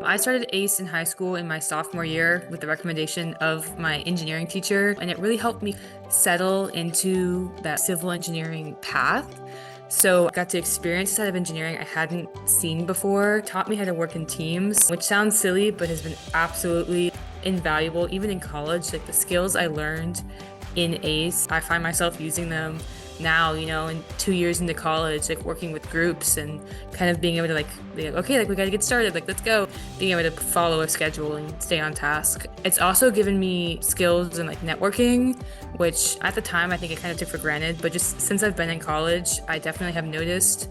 I started ACE in high school in my sophomore year with the recommendation of my engineering teacher, and it really helped me settle into that civil engineering path. So I got to experience a side of engineering I hadn't seen before, taught me how to work in teams, which sounds silly, but has been absolutely invaluable, even in college. Like the skills I learned in ACE, I find myself using them now, in 2 years into college, like working with groups and kind of being able to be like, okay, like we got to get started, like let's go, being able to follow a schedule and stay on task. It's also given me skills in like networking, which at the time I think I kind of took for granted, but just since I've been in college, I definitely have noticed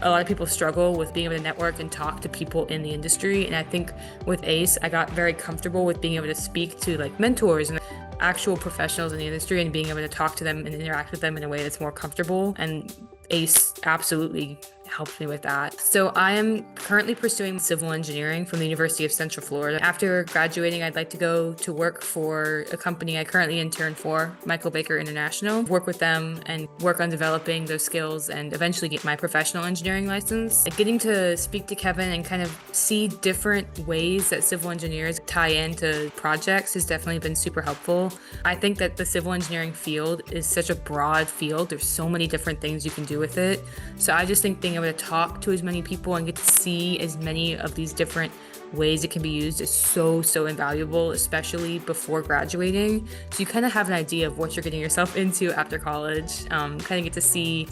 a lot of people struggle with being able to network and talk to people in the industry. And I think with ACE, I got very comfortable with being able to speak to like mentors and actual professionals in the industry and being able to talk to them and interact with them in a way that's more comfortable. And ACE absolutely helped me with that. So I am currently pursuing civil engineering from the University of Central Florida. After graduating, I'd like to go to work for a company I currently intern for, Michael Baker International, work with them and work on developing those skills and eventually get my professional engineering license. Getting to speak to Kevin and kind of see different ways that civil engineers tie into projects has definitely been super helpful. I think that the civil engineering field is such a broad field. There's so many different things you can do with it. So I just think being able to talk to as many people and get to see as many of these different ways it can be used is so invaluable, especially before graduating. So you kind of have an idea of what you're getting yourself into after college, kind of get to see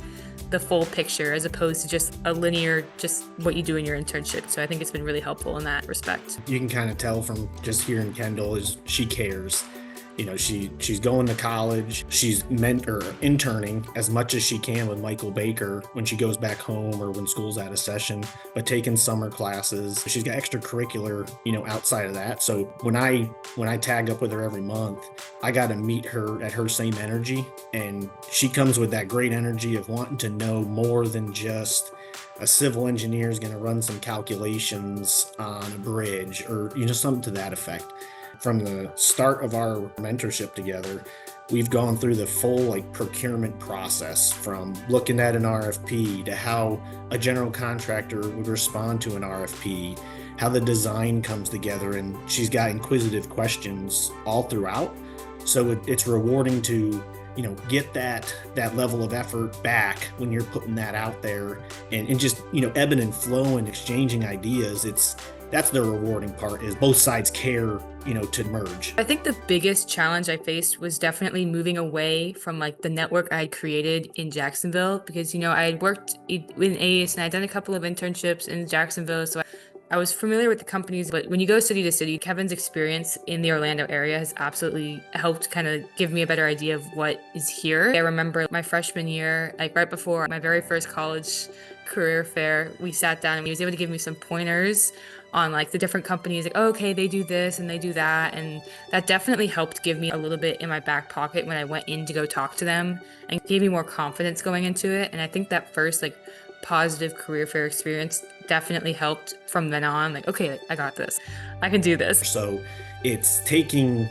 the full picture as opposed to just a linear, just what you do in your internship. So I think it's been really helpful in that respect. You can kind of tell from just hearing Kendall is she cares. She's going to college. She's interning as much as she can with Michael Baker when she goes back home or when school's out of session, but taking summer classes. She's got extracurricular, outside of that. So when I tag up with her every month, I got to meet her at her same energy. And she comes with that great energy of wanting to know more than just a civil engineer is going to run some calculations on a bridge or, something to that effect. From the start of our mentorship together, we've gone through the full procurement process, from looking at an RFP to how a general contractor would respond to an RFP, how the design comes together, and she's got inquisitive questions all throughout. So it's rewarding to get that level of effort back when you're putting that out there and just ebbing and flowing, exchanging ideas. That's the rewarding part, is both sides care, to merge. I think the biggest challenge I faced was definitely moving away from the network I had created in Jacksonville, because, I had worked in ACE and I'd done a couple of internships in Jacksonville. So I was familiar with the companies, but when you go city to city, Kevin's experience in the Orlando area has absolutely helped kind of give me a better idea of what is here. I remember my freshman year, right before my very first college career fair, we sat down and he was able to give me some pointers on the different companies, okay, they do this and they do that. And that definitely helped give me a little bit in my back pocket when I went in to go talk to them, and gave me more confidence going into it. And I think that first positive career fair experience definitely helped from then on. Okay, I got this. I can do this. So it's taking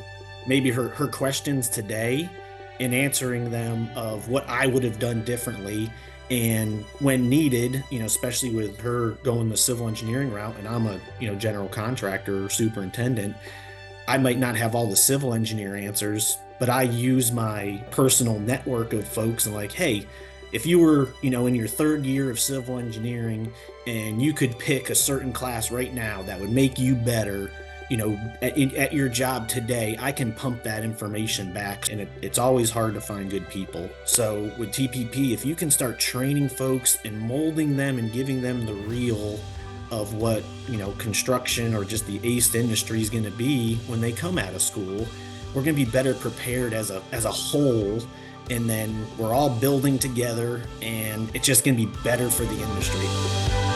maybe her questions today and answering them of what I would have done differently. And when needed, especially with her going the civil engineering route and I'm a, general contractor or superintendent, I might not have all the civil engineer answers, but I use my personal network of folks and hey, if you were, in your third year of civil engineering and you could pick a certain class right now that would make you better, at your job today, I can pump that information back. And it's always hard to find good people. So with TPP, if you can start training folks and molding them and giving them the real of what, construction or just the ACE industry is going to be when they come out of school, we're going to be better prepared as a whole. And then we're all building together, and it's just going to be better for the industry.